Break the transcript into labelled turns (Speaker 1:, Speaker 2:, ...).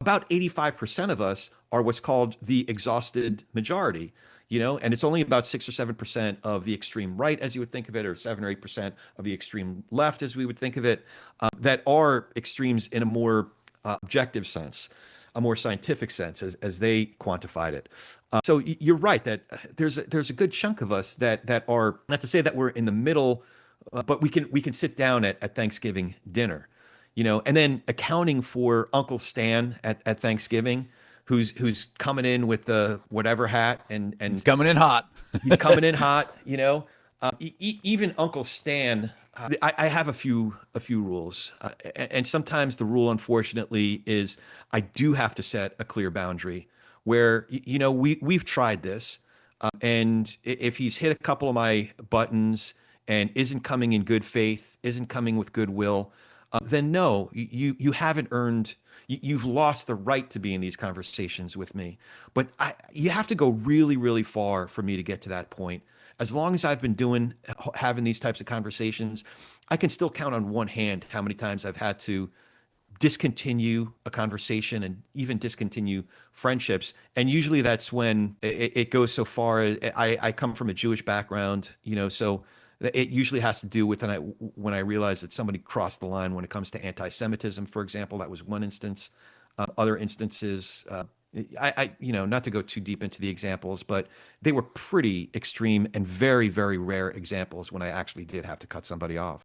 Speaker 1: about 85% of us are what's called the exhausted majority, and it's only about 6 or 7% of the extreme right, as you would think of it, or 7 or 8% of the extreme left, as we would think of it, that are extremes in a more objective sense, a more scientific sense, as they quantified it. So you're right that there's a good chunk of us that are, not to say that we're in the middle, but we can sit down at Thanksgiving dinner, and then accounting for Uncle Stan at Thanksgiving, who's coming in with the whatever hat,
Speaker 2: It's
Speaker 1: and
Speaker 2: coming in hot.
Speaker 1: he's coming in hot, even Uncle Stan. I have a few rules, and sometimes the rule, unfortunately, is I do have to set a clear boundary where we've tried this, and if he's hit a couple of my buttons and isn't coming in good faith, isn't coming with goodwill, then no, you haven't earned. You've lost the right to be in these conversations with me. But you have to go really, really far for me to get to that point. As long as I've been having these types of conversations, I can still count on one hand how many times I've had to discontinue a conversation and even discontinue friendships. And usually that's when it goes so far. I come from a Jewish background, so it usually has to do with when I realize that somebody crossed the line when it comes to anti-Semitism, for example. That was one instance. Other instances, not to go too deep into the examples, but they were pretty extreme and very, very rare examples when I actually did have to cut somebody off.